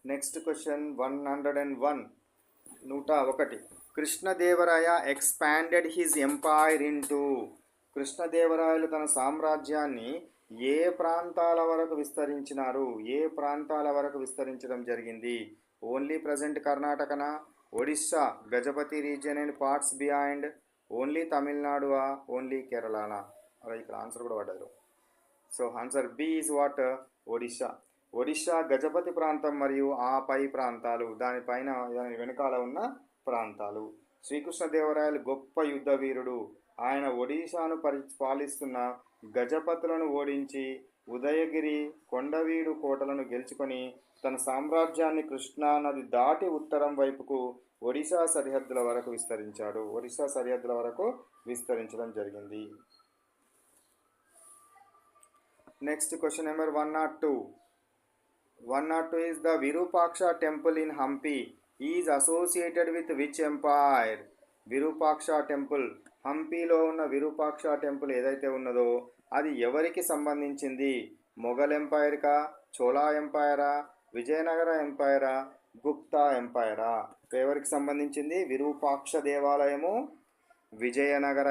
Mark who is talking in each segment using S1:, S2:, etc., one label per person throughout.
S1: Next question 101. 101. Krishnadevaraya expanded his empire into. కృష్ణదేవరాయలు తన సామ్రాజ్యాన్ని ఏ ప్రాంతాల వరకు విస్తరించినారు? ఏ ప్రాంతాల వరకు విస్తరించడం జరిగింది? ఓన్లీ ప్రజెంట్ కర్ణాటకనా, Odisha, Gajapati region and parts behind, only తమిళనాడువా, ఓన్లీ కేరళనా? అలా ఇక్కడ ఆన్సర్ కూడా పడ్డారు. So answer B is what? Odisha. Odisha Gajapati ప్రాంతం మరియు ఆ పై ప్రాంతాలు, దాని వెనుకాల ఉన్న ప్రాంతాలు. శ్రీకృష్ణదేవరాయలు గొప్ప యుద్ధ వీరుడు. ఆయన ఒడిశాను పాలిస్తున్న గజపతులను ఓడించి ఉదయగిరి, కొండవీడు కోటలను గెలుచుకొని తన సామ్రాజ్యాన్ని కృష్ణా నది దాటి ఉత్తరం వైపుకు ఒడిశా సరిహద్దుల వరకు విస్తరించాడు. ఒడిశా సరిహద్దుల వరకు విస్తరించడం జరిగింది. Next question number 102. 102 is the Virupaksha temple in Hampi is associated with which empire? Virupaksha temple, హంపీలో ఉన్న విరూపాక్ష టెంపుల్ ఏదైతే ఉన్నదో అది ఎవరికి సంబంధించింది? మొఘల్ ఎంపైర్కా, చోళా ఎంపైరా, విజయనగర ఎంపైరా, గుప్తా ఎంపైరా? ఎవరికి సంబంధించింది? విరూపాక్ష దేవాలయము విజయనగర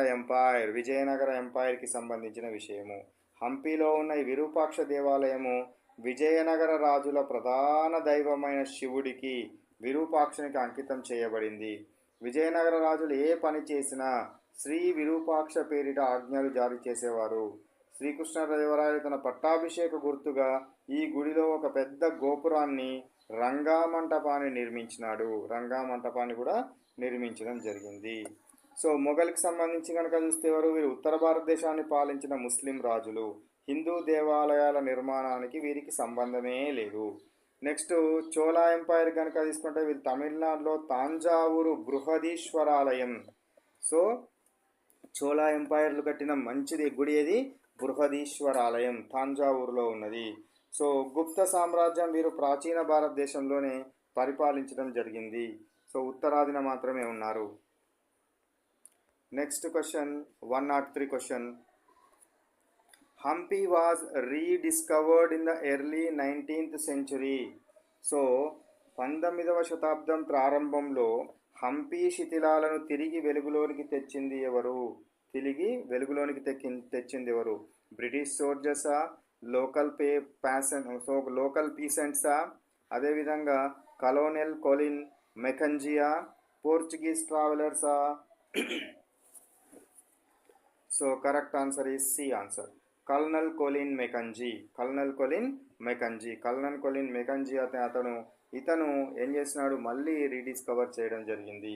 S1: ఎంపైర్కి సంబంధించిన విషయము. హంపీలో ఉన్న ఈ విరూపాక్ష దేవాలయము విజయనగర రాజుల ప్రధాన దైవమైన శివుడికి, విరూపాక్షునికి అంకితం చేయబడింది. విజయనగర రాజులు ఏ పని చేసినా శ్రీ విరూపాక్ష పేరిట ఆజ్ఞలు జారీ చేసేవారు. శ్రీకృష్ణదేవరాయలు తన పట్టాభిషేక గుర్తుగా ఈ గుడిలో ఒక పెద్ద గోపురాన్ని, రంగామంటపాన్ని నిర్మించినాడు. రంగామంటపాన్ని కూడా నిర్మించడం జరిగింది. సో మొఘల్కి సంబంధించి కనుక చూస్తే వీరు ఉత్తర భారతదేశాన్ని పాలించిన ముస్లిం రాజులు. హిందూ దేవాలయాల నిర్మాణానికి వీరికి సంబంధమే లేదు. నెక్స్ట్ చోళా ఎంపైర్ కనుక తీసుకుంటే వీళ్ళు తమిళనాడులో తాంజావూరు బృహదీశ్వరాలయం. సో చోళా ఎంపైర్లు కట్టిన మంచిది గుడి ఏది? బృహదీశ్వరాలయం, తాంజావూరులో ఉన్నది. సో గుప్త సామ్రాజ్యం వీరు ప్రాచీన భారతదేశంలోనే పరిపాలించడం జరిగింది. సో ఉత్తరాదిన మాత్రమే ఉన్నారు. Next question 103 question. Hampi was rediscovered in the early 19th century. సో 19వ శతాబ్దం ప్రారంభంలో హంపి శిథిలాలను తిరిగి వెలుగులోనికి తెచ్చింది ఎవరు? తెచ్చింది ఎవరు? బ్రిటిష్ సోల్జర్సా, లోకల్ పీసెంట్సా, అదేవిధంగా కలోనెల్ కొలిన్ మెకంజియా, పోర్చుగీస్ ట్రావెలర్సా? So correct answer is C answer. Colonel Colin Mackenzie ఇతను ఏం చేసినాడు? మళ్ళీ రీడిస్కవర్ చేయడం జరిగింది.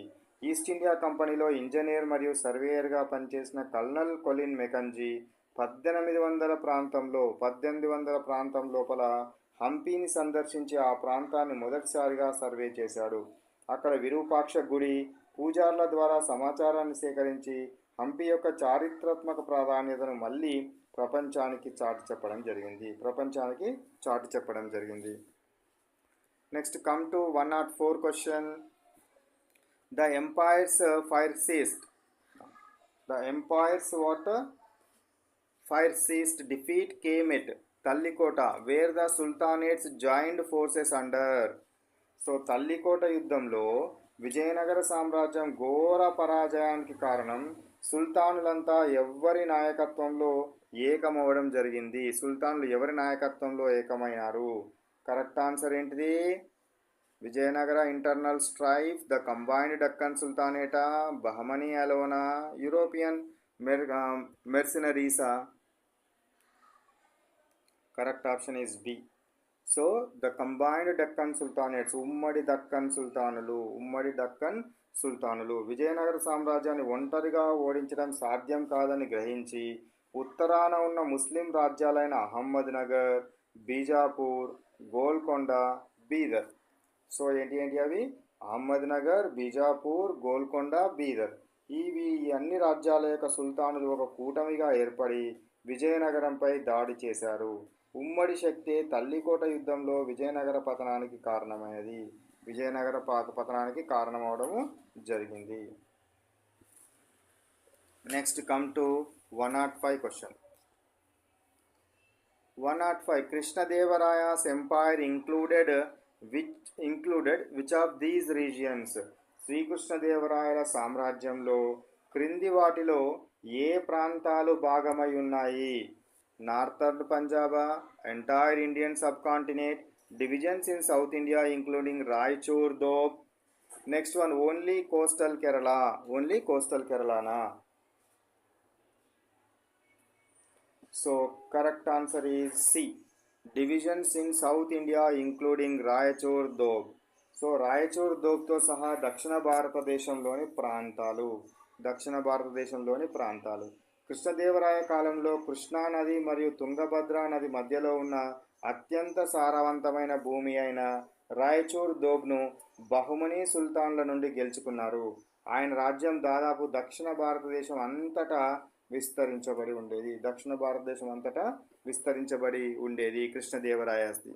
S1: ఈస్ట్ ఇండియా కంపెనీలో ఇంజనీర్ మరియు సర్వేయర్గా పనిచేసిన కల్నల్ కొలిన్ మెకంజీ 1800 ప్రాంతం లోపల హంపీని సందర్శించి ఆ ప్రాంతాన్ని మొదటిసారిగా సర్వే చేశాడు. అక్కడ విరూపాక్ష గుడి, పూజార్ల ద్వారా సమాచారాన్ని సేకరించి హంపి యొక్క చారిత్రాత్మక ప్రాధాన్యతను మళ్ళీ ప్రపంచానికి చాటి చెప్పడం జరిగింది. నెక్స్ట్ కమ్ టు 104 క్వశ్చన్. The empire's fiercest defeat came at Talikota where the sultanates joined forces under. So Talikota యుద్ధంలో విజయనగర సామ్రాజ్యం ఘోర పరాజయానికి కారణం సుల్తానులంతా ఎవరి నాయకత్వంలో ఏకమవడం జరిగింది? సుల్తానులు ఎవరి నాయకత్వంలో ఏకమైనారు? కరెక్ట్ ఆన్సర్ ఏంటిది? Vijayanagara internal strife, the combined Deccan సుల్తానేటా, బహమనీ అలోనా, యూరోపియన్ మెర్సినరీసా? Correct option is B. So the combined Deccan sultanates, ఉమ్మడి దక్కన్ సుల్తానులు విజయనగర సామ్రాజ్యాన్ని ఒంటరిగా ఓడించడం సాధ్యం కాదని గ్రహించి ఉత్తరాన ఉన్న ముస్లిం రాజ్యాలైన అహ్మద్నగర్, బీజాపూర్, గోల్కొండ, బీదర్. సో ఏంటి అవి? అహ్మద్నగర్, బీజాపూర్, గోల్కొండ, బీదర్. ఈ అన్ని రాజ్యాల యొక్క సుల్తానులు ఒక కూటమిగా ఏర్పడి విజయనగరంపై దాడి చేశారు. ఉమ్మడి శక్తి తల్లికోట యుద్ధంలో విజయనగర పతనానికి కారణమవడము జరిగింది. నెక్స్ట్ కమ్ టు 105 క్వశ్చన్. 105 Krishnadevaraya's empire included which included which of these regions? శ్రీకృష్ణదేవరాయల సామ్రాజ్యంలో క్రింది వాటిలో ఏ ప్రాంతాలు భాగమై ఉన్నాయి? నార్థర్న్ పంజాబా, entire Indian subcontinent, divisions in South India including Raichur, Doab. Next one, only coastal Kerala. Only coastal కేరళనా? So correct answer is C, divisions in South India including Raichur, Doab. So Raichur, దోబ్తో సహా దక్షిణ భారతదేశంలోని ప్రాంతాలు. కృష్ణదేవరాయ కాలంలో కృష్ణా నది మరియు తుంగభద్ర నది మధ్యలో ఉన్న అత్యంత సారవంతమైన భూమి అయిన రాయచూర్ దోబ్ను బహుమనీ సుల్తాన్ల నుండి గెలుచుకున్నారు. ఆయన రాజ్యం దాదాపు దక్షిణ భారతదేశం అంతటా విస్తరించబడి ఉండేది. కృష్ణదేవరాయది.